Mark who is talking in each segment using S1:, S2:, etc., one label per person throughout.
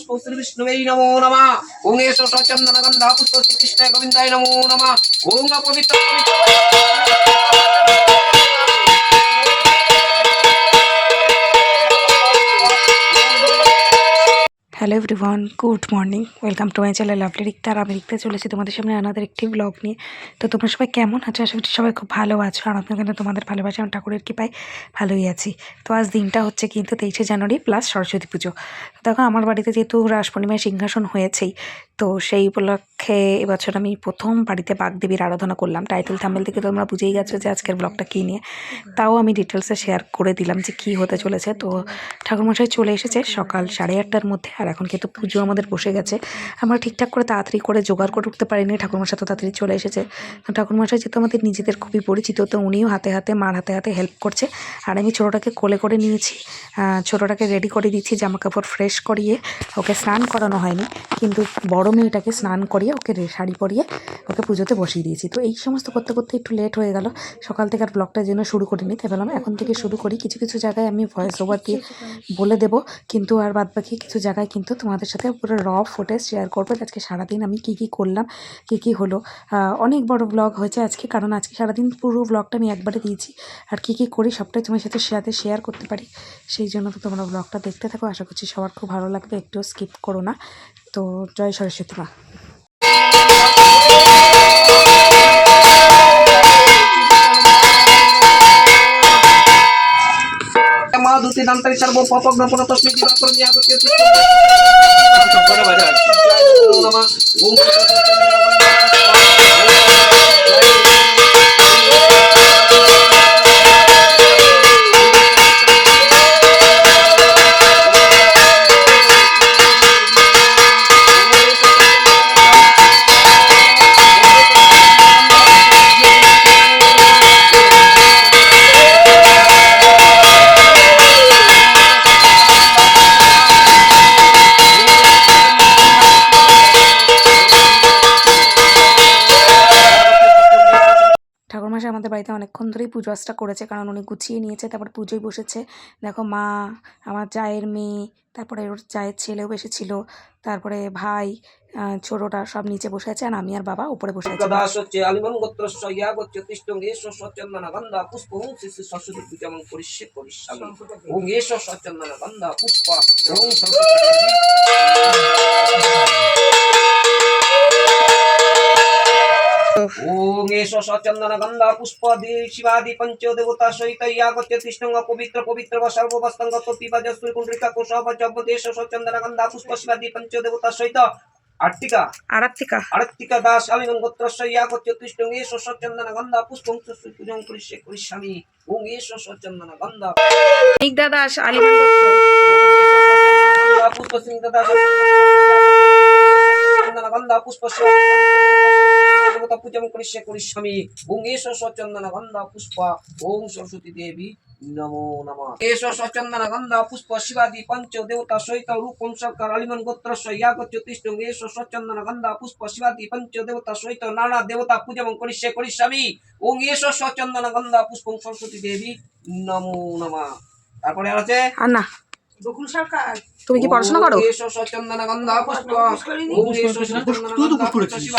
S1: पुष्प श्री विष्णुवे नमो नमः। ओम एष चंदन गंधा पुष्प श्री कृष्ण गोविंदाय नमो नमः। ओम पवित्र
S2: hello everyone, good morning, welcome to my channel lovely Rikta. আর আমি রিক্তা চলেছি তোমাদের সামনে আনাদের একটি ব্লগ নিয়ে। তো তোমরা সবাই কেমন আছো? আশা করি সবাই খুব ভালো আছো। আর আমিও কিন্তু তোমাদের ভালোবাসা আমার ঠাকুরের কৃপায় ভালোই আছি। তো আজ দিনটা হচ্ছে কিন্তু 23শে জানুয়ারি প্লাস সরস্বতী পুজো। দেখো আমার বাড়িতে যেহেতু রাস পূর্ণিমায় সিংহাসন হয়েছেই, তো সেই উপলক্ষে এবছর আমি প্রথম বাড়িতে বাগদেবীর আরাধনা করলাম। টাইটেল থাম্বনেল থেকে তোমরা বুঝেই গেছো যে আজকের ব্লগটা কী নিয়ে। তাও আমি ডিটেলসে শেয়ার করে দিলাম যে কী হতে চলেছে। তো ঠাকুরমশাই চলে এসেছে সকাল 8:30টার মধ্যে। আর এখন কিন্তু পুজো আমাদের বসে গেছে। আমরা ঠিকঠাক করে তাড়াতাড়ি করে জোগাড় করে উঠতে পারিনি, ঠাকুরমশাই তো তাড়াতাড়ি চলে এসেছে। তো ঠাকুরমশাই যেহেতু আমাদের নিজেদের খুবই পরিচিত, তো উনিও হাতে হাতে মার হাতে হাতে হেল্প করছে। আর আমি ছোটোটাকে কোলে করে নিয়েছি, ছোটোটাকে রেডি করে দিচ্ছি, জামা কাপড় ফ্রেশ করিয়ে। ওকে স্নান করানো হয়নি, কিন্তু বড় মেয়েটাকে স্নান করিয়ে ওকে শাড়ি পরিয়ে ওকে পুজোতে বসিয়ে দিয়েছি। তো এই সমস্ত করতে করতে একটু লেট হয়ে গেল। সকাল থেকে আর ব্লগটার জন্য শুরু করিনি, তাই বললাম এখন থেকে শুরু করি। কিছু কিছু জায়গায় আমি ভয়েস ওভার দিয়ে বলে দেবো, কিন্তু আর বাদবাকি কিছু জায়গায় কিন্তু তোমাদের সাথে পুরো র ফুটেজ শেয়ার করবো। আজকে সারাদিন আমি কী কী করলাম, কী কী হলো। অনেক বড় ব্লগ হয়েছে আজকে, কারণ আজকে সারাদিন পুরো ব্লগটা আমি একবারে দিয়েছি। আর কী কী করি সবটাই তোমার সাথে শেয়ার করতে পারি, সেই জন্য তো তোমরা ব্লগটা দেখতে থাকো। আশা করছি সবার খুব ভালো লাগবে, একটুও স্কিপ করো না। তো জয় সরস্বতী মা।
S1: दूसरी दांतरी सर्व पापक नपुर तस्मै दिवाकर न्यागत्य नमः। ओम
S2: ঠাকুরমশাই আমাদের বাড়িতে অনেকক্ষণ ধরেই পুজো আচটা করেছে, কারণ উনি গুছিয়ে নিয়েছে, তারপর পুজোয় বসেছে। দেখো মা, আমার জায়ের মেয়ে, তারপরে ওর জায়ের ছেলেও এসেছিল, তারপরে ভাই, ছোটটা সব নিচে বসে আছে, আর আমি আর বাবা উপরে বসে আছি।
S1: দাস হচ্ছে আলিমন গোত্রস্য ইয়া গোত্র তিষ্ঠং এষ সচন্দন গন্ধা পুষ্প ওম শ্রী শ্রী সরস্বতী পূজামং করিষ্যে করিষ্যামি। ওম এষ সচন্দন গন্ধা পুষ্প ওম সরস্বতী ओम एष सचंदन गंधा पुष्प शिवादि पंच देवता सहित यागत्य तिष्ठंग पवित्र पवित्र व सर्ववस्तंग पिबज सूर्य कुंडलिका कोशव जबदेश सचंदन गंधा पुष्प शिवादि पंच देवता सहित आरत्तिका दास आलिमन गोत्रस्य यागत्य तिष्ठंग एष सचंदन गंधा पुष्पं पूजं करिष्ये करिष्यामि। ओम एष सचंदन गंधा
S2: स्निग्धा दास आलिमन गोत्र
S1: पुष्प स्निग्धा दास गंधा पुष्प देवता पूजन करिष्ये करिष्यामि। ओम एष सचंदन गंधा पुष्प ओम सरस्वती देवी नमो नमः। एष सचंदन गंधा पुष्प शिवादि पंच देवता सहित रूपं सरकार आलिमन गोत्रस्य यागत्य तिष्ठं एष सचंदन गंधा पुष्प शिवादि पंच देवता सहित नाना देवता पूजन करिष्ये करिष्यामि। ओम एष सचंदन गंधा पुष्पं सरस्वती देवी नमो नमः। তারপরে আছে আন্না বকুল সরকার, তুমি কি পড়াশোনা করো? এষ সচন্দন গন্ধা পুষ্প ওম এষ সচন্দন গন্ধা পুষ্প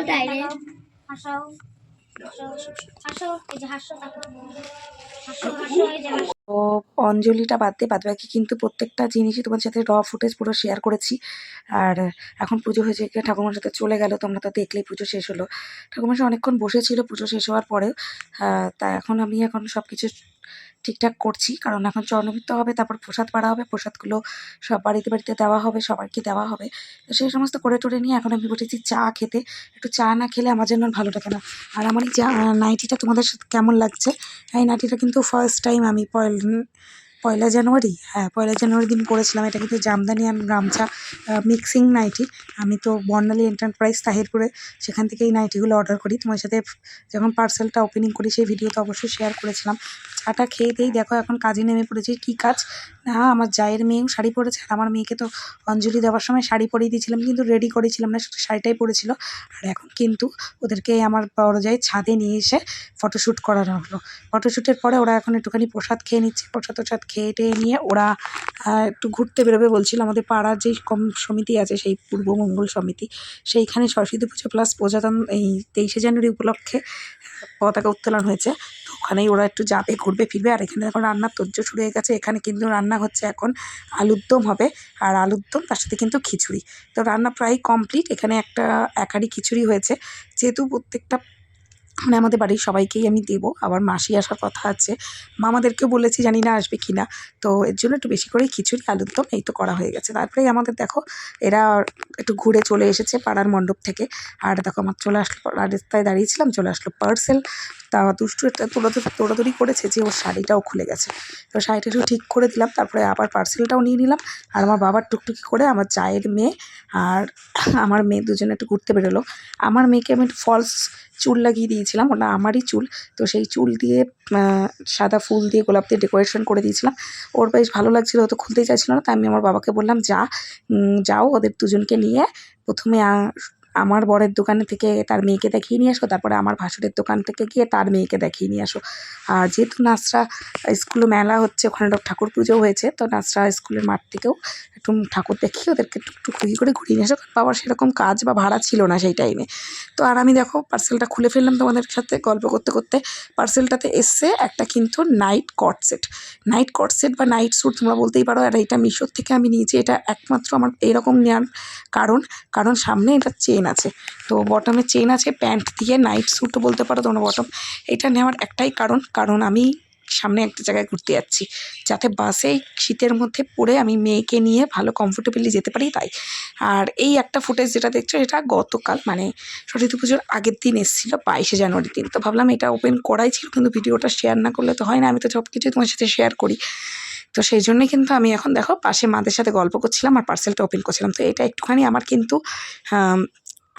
S3: ডাইরেক্ট হাসাও হাসো এই যে হাসো তাকে হাসো হাসো এই যে হাসো।
S2: তো অঞ্জলিটা বাদ বাকি কিন্তু প্রত্যেকটা জিনিসই তোমার সাথে ফুটেজ পুরো শেয়ার করেছি। আর এখন পুজো হয়েছে, ঠাকুরমার সাথে চলে গেল, তোমরা তো দেখলেই পুজো শেষ হলো। ঠাকুরমার অনেকক্ষণ বসেছিল পুজো শেষ হওয়ার পরেও। তা আমি এখন সব কিছু ঠিকঠাক করছি, কারণ এখন চরণবৃত্ত হবে, তারপর প্রসাদ পাড়া হবে, প্রসাদগুলো সব বাড়িতে বাড়িতে দেওয়া হবে, সবাইকে দেওয়া হবে। তো সেই সমস্ত করে টোরে নিয়ে এখন আমি বসেছি চা খেতে। একটু চা না খেলে আমার জন্য ভালো লাগে না। আর আমার এই নাইটিটা তোমাদের সাথে কেমন লাগছে? এই নাইটিটা কিন্তু ফার্স্ট টাইম আমি পয়লা জানুয়ারি, হ্যাঁ পয়লা জানুয়ারি দিন পরেছিলাম। এটা কিন্তু জামদানি আর গামছা মিক্সিং নাইটি। আমি তো বর্ণালী এন্টারপ্রাইজ তাহিরপুরে, সেখান থেকে এই নাইটিগুলো অর্ডার করি। তোমার সাথে যখন পার্সেলটা ওপেনিং করি সেই ভিডিও তো অবশ্যই শেয়ার করেছিলাম। চাটা খেয়ে দিয়েই দেখো এখন কাজে নেমে পড়েছি। কী কাজ না, আমার জায়ের মেয়েও শাড়ি পরেছে, আর আমার মেয়েকে তো অঞ্জলি দেওয়ার সময় শাড়ি পরিয়ে দিয়েছিলাম, কিন্তু রেডি করেছিলাম না, শুধু শাড়িটাই পরেছিল। আর এখন কিন্তু ওদেরকে আমার বড় জায়ের ছাদে নিয়ে এসে ফটোশ্যুট করানো হলো। ফটোশ্যুটের পরে ওরা এখন একটুখানি প্রসাদ খেয়ে নিচ্ছে। প্রসাদ খেয়ে টেয়ে নিয়ে ওরা একটু ঘুরতে বেরোবে বলছিল। আমাদের পাড়ার যেই সমিতি আছে, সেই পূর্ব মঙ্গল সমিতি, সেইখানে সরস্বতী পুজো প্লাস এই 23শে জানুয়ারি উপলক্ষে পতাকা উত্তোলন হয়েছে। তো ওখানেই ওরা একটু যাবে, ঘুরবে ফিরবে। আর এখানে এখন রান্নার তোড়জোড় শুরু হয়ে গেছে। এখানে কিন্তু রান্না হচ্ছে এখন আলুর দম হবে, আর আলুর দম তার সাথে কিন্তু খিচুড়ি। তো রান্না প্রায় কমপ্লিট। এখানে এক হাঁড়ি খিচুড়ি হয়েছে, যেহেতু প্রত্যেকটা মানে আমাদের বাড়ির সবাইকেই আমি দেবো। আবার মাসি আসার কথা আছে, মামাদেরকেও বলেছি, জানি না আসবে কি না। তো এর জন্য একটু বেশি করেই খিচুড়ি আলুর দম এই তো করা হয়ে গেছে। তারপরেই আমাদের দেখো এরা একটু ঘুরে চলে এসেছে পাড়ার মণ্ডপ থেকে। আর দেখো আমার চলে আসলো, রাস্তায় দাঁড়িয়েছিলাম, চলে আসলো পার্সেল। তা দুষ্টু একটা দৌড়াদৌড়ি করেছে যে ওর শাড়িটাও খুলে গেছে। তো শাড়িটা একটু ঠিক করে দিলাম, তারপরে আবার পার্সেলটাও নিয়ে নিলাম। আর আমার বাবার টুকটুকি করে আমার জায়ের মেয়ে আর আমার মেয়ে দুজনে একটু ঘুরতে বেরোলো। আমার মেয়েকে আমি একটু ফলস চুল লাগিয়ে দিয়েছিলাম, ওটা আমারই চুল। তো সেই চুল দিয়ে সাদা ফুল দিয়ে গোলাপ দিয়ে ডেকোরেশন করে দিয়েছিলাম। ওর বেশ ভালো লাগছিলো, ও তো খুলতেই চাইছিল না। তাই আমি আমার বাবাকে বললাম যাও ওদের দুজনকে নিয়ে প্রথমে আমার বরের দোকানে থেকে তার মেয়েকে দেখিয়ে নিয়ে আসো, তারপরে আমার ভাসুরের দোকান থেকে গিয়ে তার মেয়েকে দেখিয়ে নিয়ে আসো। আর যেহেতু নাচরা স্কুলে মেলা হচ্ছে, ওখানে ঠাকুর পুজো হয়েছে, তো নাচরা স্কুলের মাঠ থেকেও একটু ঠাকুর দেখিয়ে ওদেরকে টুকটুকি করে ঘুরিয়ে নিয়ে আসো। কারণ বাবার সেরকম কাজ বা ভাড়া ছিল না সেই টাইমে। তো আর আমি দেখো পার্সেলটা খুলে ফেললাম তোমাদের সাথে গল্প করতে করতে। পার্সেলটাতে এসছে একটা কিন্তু নাইট কট সেট বা নাইট স্যুট তোমরা বলতেই পারো। আর এটা মিশোর থেকে আমি নিয়েছি। এটা একমাত্র আমার এরকম নেওয়ার কারণ সামনে এটা চেন আছে, তো বটমে চেন আছে, প্যান্ট দিয়ে নাইট স্যুটও বলতে পারো তোমরা বটম। এটা নেওয়ার একটাই কারণ আমি সামনে একটা জায়গায় ঘুরতে যাচ্ছি, যাতে বাসে শীতের মধ্যে পরে আমি মেয়েকে নিয়ে ভালো কমফোর্টেবলি যেতে পারি তাই। আর এই একটা ফুটেজ যেটা দেখছো, এটা গতকাল মানে সরস্বতী পুজোর আগের দিন এসেছিলো, 22শে জানুয়ারির দিন। তো ভাবলাম এটা ওপেন করাই ছিল, কিন্তু ভিডিওটা শেয়ার না করলে তো হয় না, আমি তো সব কিছুই তোমার সাথে শেয়ার করি। তো সেই জন্যই কিন্তু আমি এখন দেখো পাশে মাদের সাথে গল্প করছিলাম আর পার্সেলটা ওপেন করছিলাম। তো এটা একটুখানি আমার কিন্তু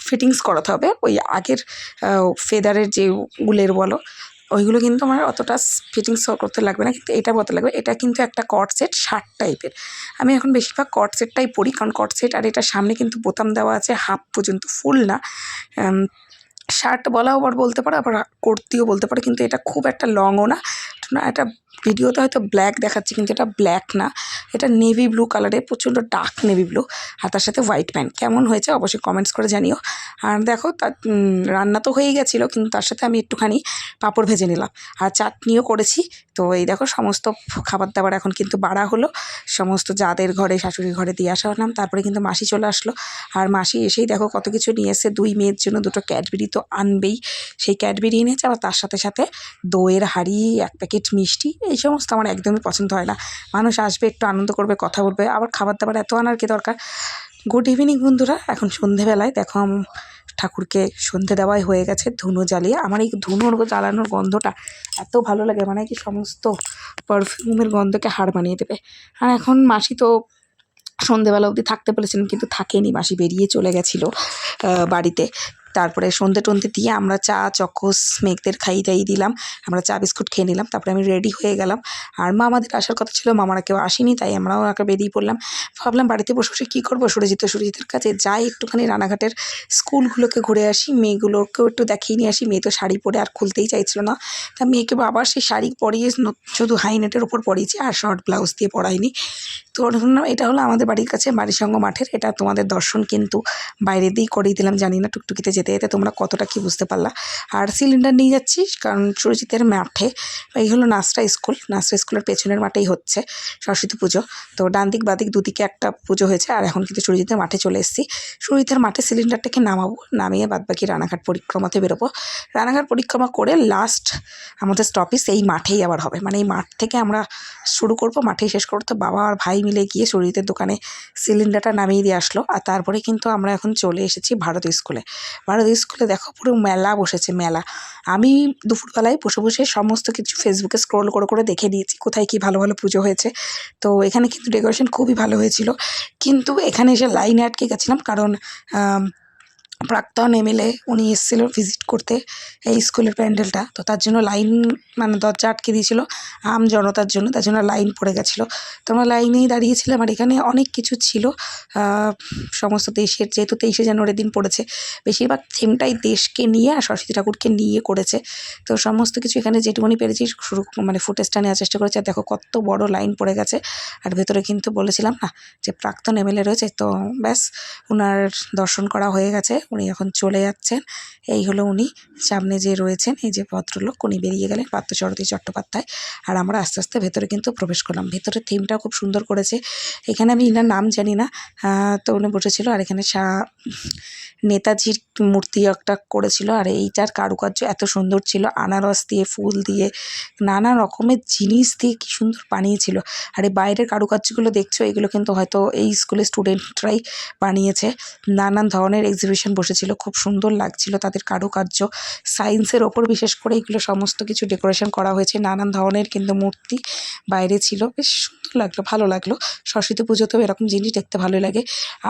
S2: ফিটিংস করাতে হবে। ওই আগের ফেদারের যে উলের বলো, ওইগুলো কিন্তু আমার অতটা ফিটিংস করতে লাগবে না, কিন্তু এটা করতে লাগবে। এটা কিন্তু একটা কট সেট শার্ট টাইপের। আমি এখন বেশিরভাগ কট সেটটাই পরি, কারণ কট সেট আর এটা সামনে কিন্তু বোতাম দেওয়া আছে হাফ পর্যন্ত, ফুল না। শার্ট বলাও আবার বলতে পারো, আবার কুর্তিও বলতে পারো, কিন্তু এটা খুব একটা লংও না। এটা ভিডিওতে হয়তো ব্ল্যাক দেখাচ্ছে, কিন্তু এটা ব্ল্যাক না, এটা নেভি ব্লু কালারে, প্রচণ্ড ডার্ক নেভি ব্লু। আর তার সাথে হোয়াইট প্যান্ট। কেমন হয়েছে অবশ্যই কমেন্টস করে জানিও। আর দেখো তার রান্না তো হয়েই গেছিলো, কিন্তু তার সাথে আমি একটুখানি পাঁপড় ভেজে নিলাম আর চাটনিও করেছি। তো এই দেখো সমস্ত খাবার দাবার এখন কিন্তু বাড়া হলো, সমস্ত যাদের ঘরে শাশুড়ির ঘরে দিয়ে আসা হলাম। তারপরে কিন্তু মাসি চলে আসলো, আর মাসি এসেই দেখো কত কিছু নিয়ে এসে। 2 মেয়ের জন্য 2টো ক্যাডবেরি তো আনবেই, সেই ক্যাডবেরি এনেছে। আবার তার সাথে সাথে দইয়ের হাঁড়ি, 1 প্যাকেট মিষ্টি। এই সমস্ত আমার একদমই পছন্দ হয় না। মানুষ আসবে, একটু আনন্দ করবে, কথা বলবে, আবার খাবার দাবার এত আনার কি দরকার। গুড ইভিনিং বন্ধুরা। এখন সন্ধেবেলায় দেখো ঠাকুরকে সন্ধে দেওয়াই হয়ে গেছে ধুনো জ্বালিয়ে। আমার এই ধুনোর জ্বালানোর গন্ধটা এত ভালো লাগে, মানে কি সমস্ত পারফিউমের গন্ধকে হার মানিয়ে দেবে। আর এখন মাসি তো সন্ধেবেলা অবধি থাকতে বলেছিলেন, কিন্তু থাকেনি, মাসি বেরিয়ে চলে গেছিলো বাড়িতে। তারপরে সন্ধে টন্ধে দিয়ে আমরা চা চকোস মেঘদের খাইয়ে টাইয়ে দিলাম, আমরা চা বিস্কুট খেয়ে নিলাম। তারপরে আমি রেডি হয়ে গেলাম। আর মামাদের আসার কথা ছিল, মামারা কেউ আসেনি, তাই আমরাও বেরিয়ে পড়লাম। ভাবলাম বাড়িতে বসে বসে কী করবো, সুরজিতের কাছে যাই, একটুখানি রানাঘাটের স্কুলগুলোকে ঘুরে আসি, মেয়েগুলোকেও একটু দেখিয়ে নিয়ে আসি। মেয়ে তো শাড়ি পরে আর খুলতেই চাইছিল না, তা মেয়েকে আবার সেই শাড়ি পরিয়ে শুধু হাই নেটের ওপর পরিয়েছি, আর শর্ট ব্লাউজ দিয়ে পরাইনি। তো এটা হলো আমাদের বাড়ির কাছে বাড়ির সঙ্গ মাঠের। এটা তোমাদের দর্শন কিন্তু বাইরে দিয়েই করিয়ে দিলাম, জানি না টুকটুকিতে যেতে যেতে তোমরা কতটা কি বুঝতে পারলা। আর সিলিন্ডার নিয়ে যাচ্ছি কারণ সুরজিতের মাঠে, এই হলো নাসরা স্কুলের পেছনের মাঠেই হচ্ছে সরস্বতী পুজো। তো ডান দিক বাদিক দুদিকে একটা পুজো হয়েছে, আর এখন কিন্তু সুরজিতের মাঠে চলে এসেছি। সুরজিতের মাঠে সিলিন্ডারটাকে নামাবো, নামিয়ে বাদবাকি রানাঘাট পরিক্রমাতে বেরোবো। রানাঘাট পরিক্রমা করে লাস্ট আমাদের স্টপেজ এই মাঠেই আবার হবে, মানে এই মাঠ থেকে আমরা শুরু করব, মাঠেই শেষ করবো। তো বাবা আর ভাই মিলে গিয়ে সুরজিতের দোকানে সিলিন্ডারটা নামিয়ে দিয়ে আসলো। আর তারপরে কিন্তু আমরা এখন চলে এসেছি ভারত স্কুলে দেখো পুরো মেলা বসেছে, মেলা। আমি দুপুরবেলায় বসে বসে সমস্ত কিছু ফেসবুকে স্ক্রোল করে করে দেখে নিয়েছি কোথায় কি ভালো ভালো পুজো হয়েছে। তো এখানে কিন্তু ডেকোরেশন খুবই ভালো হয়েছিল, কিন্তু এখানে এসে লাইনে আটকে গেছিলাম কারণ প্রাক্তন এমএলএ উনি এসেছিলো ভিজিট করতে এই স্কুলের প্যান্ডেলটা। তো তার জন্য লাইন, মানে দরজা আটকে দিয়েছিল আম জনতার জন্য, তার জন্য লাইন পড়ে গেছিলো। তো আমরা লাইনেই দাঁড়িয়েছিলাম। আর এখানে অনেক কিছু ছিল, সমস্ত দেশের, যেহেতু 23শে জানুয়ারির দিন পড়েছে, বেশিরভাগ থিমটাই দেশকে নিয়ে আর সরস্বতী ঠাকুরকে নিয়ে করেছে। তো সমস্ত কিছু এখানে যেটুকুনি পেরেছি শুরু, মানে ফুটেজটা নেওয়ার চেষ্টা করেছি। আর দেখো কত বড় লাইন পড়ে গেছে। আর ভেতরে কিন্তু বলেছিলাম না যে প্রাক্তন এমএলএ রয়েছে, তো ব্যাস ওনার দর্শন করা হয়ে গেছে, উনি এখন চলে যাচ্ছেন। এই হলো উনি, সামনে যে রয়েছেন এই যে ভদ্রলোক, উনি বেরিয়ে গেলেন, পার্থসারথী চট্টোপাধ্যায়। আর আমরা আস্তে আস্তে ভেতরে কিন্তু প্রবেশ করলাম। ভেতরের থিমটা খুব সুন্দর করেছে। এখানে আমি ইনার নাম জানি না, তো উনি বসেছিল। আর এখানে নেতাজির মূর্তি একটা করেছিল। আর এইটার কারুকার্য এত সুন্দর ছিল, আনারস দিয়ে, ফুল দিয়ে, নানা রকমের জিনিস দিয়ে কি সুন্দর বানিয়েছিল। আর এই বাইরের কারুকার্যগুলো দেখছো, এগুলো কিন্তু হয়তো এই স্কুলের স্টুডেন্টরাই বানিয়েছে। নানান ধরনের এক্সিবিশন বসেছিল, খুব সুন্দর লাগছিল তাদের কারুকার্য। সায়েন্সের ওপর বিশেষ করে এগুলো সমস্ত কিছু ডেকোরেশন করা হয়েছে, নানান ধরনের কিন্তু মূর্তি বাইরে ছিল, বেশ সুন্দর লাগলো, ভালো লাগলো। সরস্বতী পুজোতেও এরকম জিনিস দেখতে ভালোই লাগে।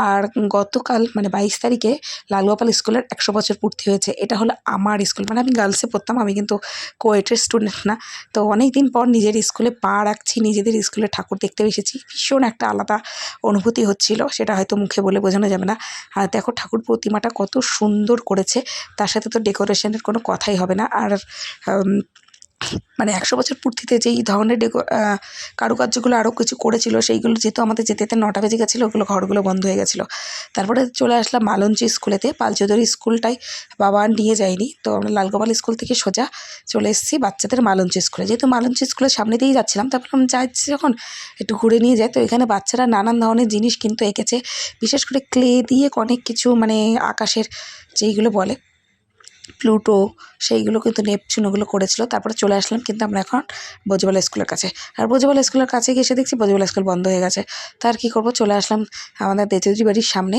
S2: আর গতকাল মানে 22 তারিখে লালগোপাল স্কুলের 100 বছর পূর্তি হয়েছে। এটা হলো আমার স্কুল, মানে আমি গার্লসে পড়তাম, আমি কিন্তু কোয়েটের স্টুডেন্ট না। তো অনেক দিন পর নিজের স্কুলে পা রাখছি, নিজেদের স্কুলে ঠাকুর দেখতে এসেছি, ভীষণ একটা আলাদা অনুভূতি হচ্ছিল, সেটা হয়তো মুখে বলে বোঝানো যাবে না। আর দেখো ঠাকুর প্রতিমাটা কত সুন্দর করেছে, তার সাথে তো ডেকোরেশনের কোনো কথাই হবে না। আর মানে 100 বছর পূর্তিতে যেই ধরনের কারুকার্যগুলো আরও কিছু করেছিল, সেইগুলো যেহেতু আমাদের যেতে যেতে 9টা বেজে গেছিলো, ওগুলো ঘরগুলো বন্ধ হয়ে গেছিলো। তারপরে চলে আসলাম মালঞ্চি স্কুলেতে। পালচৌধুরী স্কুলটাই বাবা নিয়ে যায়নি, তো আমরা লালগোপাল স্কুল থেকে সোজা চলে এসেছি বাচ্চাদের মালঞ্চি স্কুলে। যেহেতু মালঞ্চি স্কুলের সামনে দিয়েই যাচ্ছিলাম, তারপর আমি যাচ্ছি যখন একটু ঘুরে নিয়ে যাই। তো এখানে বাচ্চারা নানান ধরনের জিনিস কিন্তু এঁকেছে, বিশেষ করে ক্লে দিয়ে অনেক কিছু, মানে আকাশের যেইগুলো বলে প্লুটো, সেইগুলো কিন্তু নেপচুন, ওগুলো করেছিল। তারপরে চলে আসলাম কিন্তু আমরা এখন বোঝবালা স্কুলের কাছে। আর বোঝবালা স্কুলের কাছে গিয়ে এসে দেখছি বোঝবালা স্কুল বন্ধ হয়ে গেছে। তার কী করবো, চলে আসলাম আমাদের দেচৌধুরী বাড়ির সামনে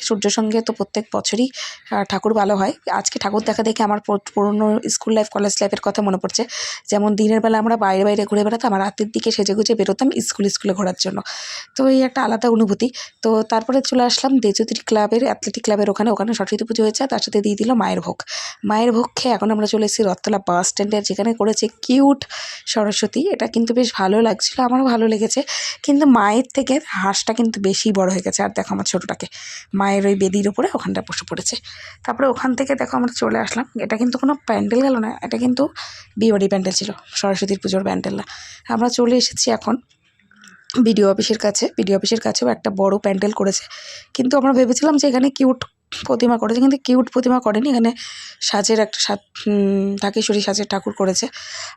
S2: সূর্যসঙ্গে তো প্রত্যেক বছরই ঠাকুর ভালো হয়। আজকে ঠাকুর দেখা দেখে আমার পুরনো স্কুল লাইফ, কলেজ লাইফের কথা মনে পড়ছে। যেমন দিনের বেলা আমরা বাইরে বাইরে ঘুরে বেড়াতাম, আর রাতের দিকে সেজে গুজে বেরোতাম স্কুলে ঘোরার জন্য। তো এই একটা আলাদা অনুভূতি। তো তারপরে চলে আসলাম দেচৌধুরী ক্লাবের, অ্যাথলেটিক ক্লাবের ওখানে সরস্বতী পুজো হয়েছে, তার সাথে দিয়ে দিল মায়ের ভোগ খেয়ে এখন আমরা চলে এসেছি রথতলা বাস স্ট্যান্ডে, যেখানে করেছে কিউট সরস্বতী। এটা কিন্তু বেশ ভালো লাগছিল, আমারও ভালো লেগেছে, কিন্তু মায়ের থেকে হাঁসটা কিন্তু বেশি বড় হয়ে গেছে। আর দেখো আমার ছোটোটাকে মায়ের ওই বেদির উপরে ওখানটা বসে পড়েছে। তারপরে ওখান থেকে দেখো আমরা চলে আসলাম, এটা কিন্তু কোনো প্যান্ডেল গেল না, এটা কিন্তু বিয়েবাড়ি প্যান্ডেল ছিল, সরস্বতীর পুজোর প্যান্ডেল না। আমরা চলে এসেছি এখন বিডিও অফিসের কাছেও একটা বড় প্যান্ডেল করেছে, কিন্তু আমরা ভেবেছিলাম যে এখানে কিউট প্রতিমা করেছে, কিন্তু কিউট প্রতিমা করেনি, এখানে সাজের একটা ঢাকেশ্বরী সাজের ঠাকুর করেছে।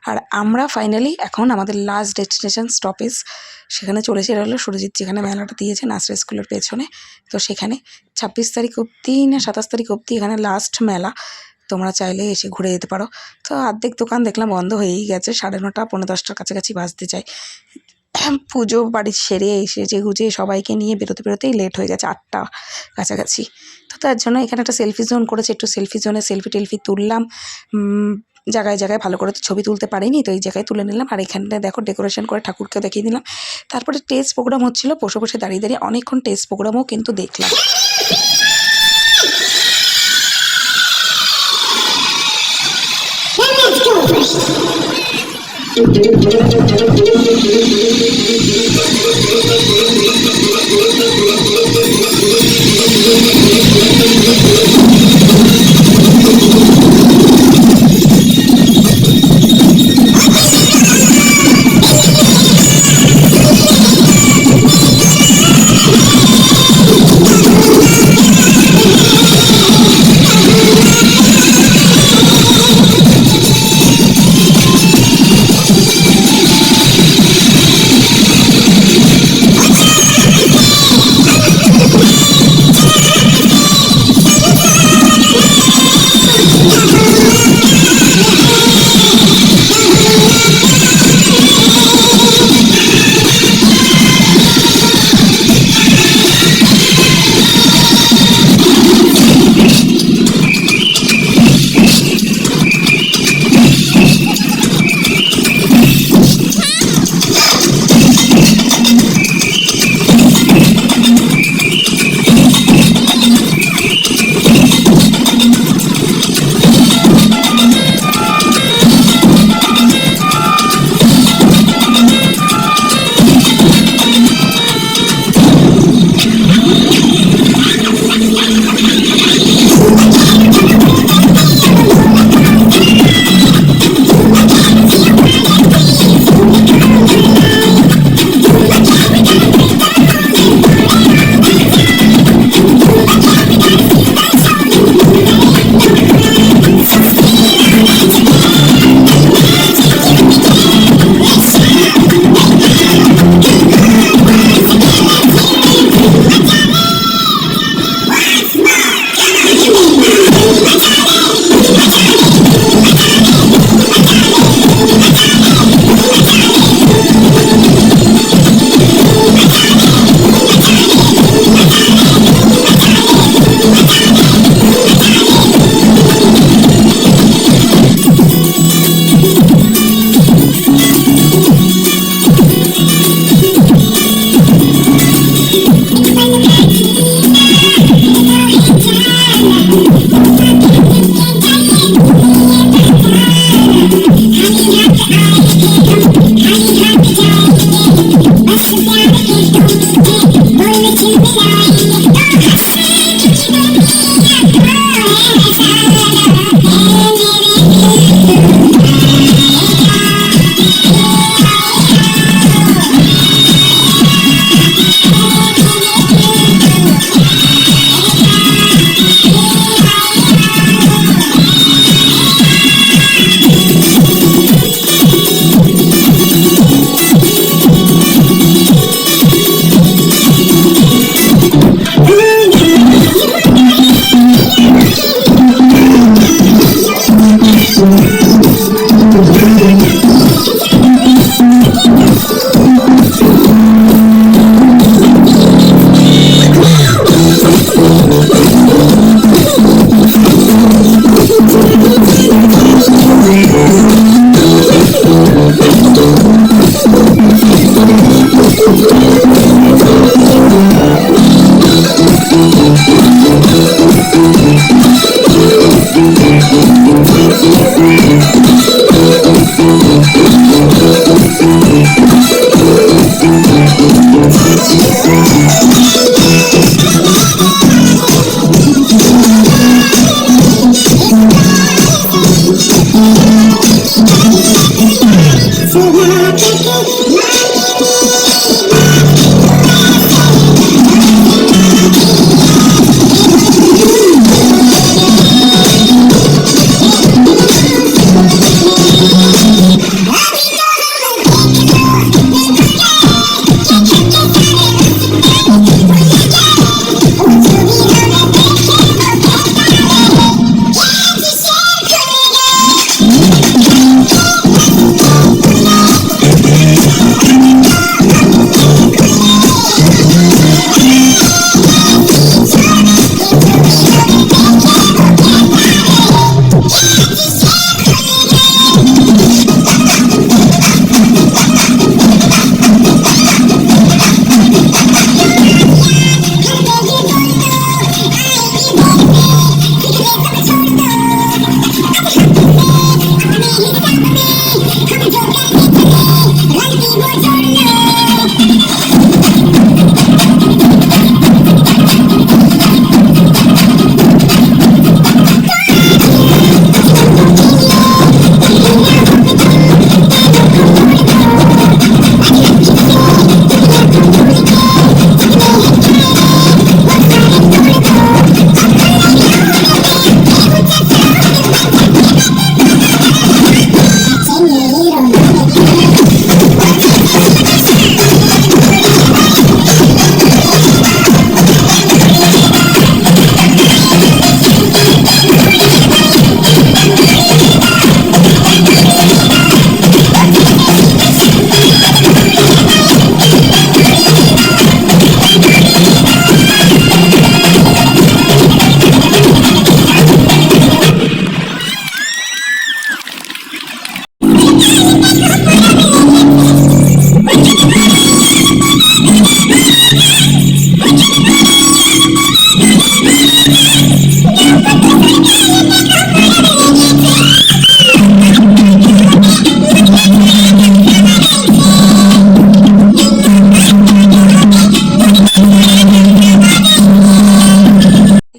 S2: আর আমরা ফাইনালি এখন আমাদের লাস্ট ডেস্টিনেশন স্টপেজ, সেখানে চলেছে। এটা হলো সুরজিৎ যেখানে মেলাটা দিয়েছে নার্সারি স্কুলের পেছনে। তো সেখানে 26 তারিখ অবধি না 27 তারিখ অবধি এখানে লাস্ট মেলা, তোমরা চাইলে এসে ঘুরে যেতে পারো। তো অর্ধেক দোকান দেখলাম বন্ধ হয়েই গেছে, 9:30 পৌনে 10টার কাছাকাছি বাজতে যায়। পুজো বাড়ি সেরে এসে যে গুজে সবাইকে নিয়ে বেরোতেই লেট হয়ে গেছে, 8টা কাছাকাছি। তো তার জন্য এখানে একটা সেলফি জোন করেছে, একটু সেলফি জোনে সেলফি তুললাম। জায়গায় ভালো করে তো ছবি তুলতে পারিনি, তো এই জায়গায় তুলে নিলাম। আর এখানটায় দেখো ডেকোরেশন করে ঠাকুরকে দেখিয়ে দিলাম। তারপরে টেস্ট প্রোগ্রাম হচ্ছিলো, বসে দাঁড়িয়ে অনেকক্ষণ টেস্ট প্রোগ্রামও কিন্তু দেখলাম।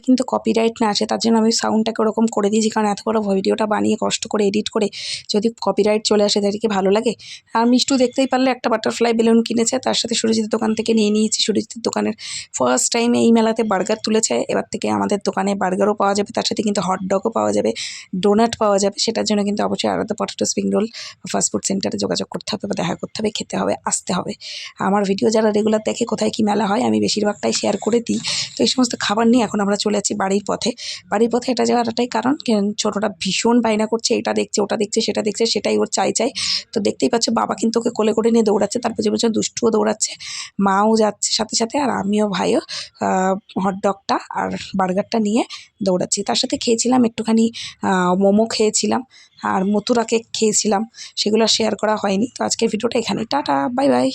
S2: কিন্তু কপিরাইট না আসে তার জন্য আমি সাউন্ডটাকে ওরকম করে দিয়েছি, কারণ এত বড় ভিডিওটা বানিয়ে কষ্ট করে এডিট করে যদি কপিরাইট চলে আসে তাহলে কি ভালো লাগে। আর মিষ্টু দেখতেই পারলে একটা বাটারফ্লাই বেলুন কিনেছে, তার সাথে সুরজিতের দোকান থেকে নিয়ে নিয়েছি। সুরজিতের দোকানের ফার্স্ট টাইম এই মেলাতে বার্গার তুলেছে, এবার থেকে আমাদের দোকানে বার্গারও পাওয়া যাবে, তার সাথে কিন্তু হটডগও পাওয়া যাবে, ডোনাট পাওয়া যাবে। সেটার জন্য কিন্তু অবশ্যই আলাদা পটেটো স্প্রিং রোল ফাস্টফুড সেন্টারে যোগাযোগ করতে হবে বা দেখা করতে হবে, খেতে হবে, আসতে হবে। আমার ভিডিও যারা রেগুলার দেখে কোথায় কী মেলা হয় আমি বেশিরভাগটাই শেয়ার করে দিই। তো এই সমস্ত খাবার নিয়ে এখন আমরা চলে যাচ্ছি বাড়ির পথে। এটা যাওয়াটাই কারণ ছোটোটা ভীষণ বায়না করছে, এটা দেখছে, ওটা দেখছে, সেটা দেখছে, সেটাই ওর চাই। তো দেখতেই পাচ্ছ বাবা কিন্তু ওকে কোলে করে নিয়ে দৌড়াচ্ছে, তার পেছনে পেছনে দুষ্টুও দৌড়াচ্ছে, মাও যাচ্ছে সাথে সাথে, আর আমিও ভাইও হটডগটা আর বার্গারটা নিয়ে দৌড়াচ্ছি। তার সাথে খেয়েছিলাম একটুখানি মোমো খেয়েছিলাম আর মথুরা কেক খেয়েছিলাম, সেগুলো শেয়ার করা হয়নি। তো আজকের ভিডিওটা এখানেই, টাটা, বাই বাই।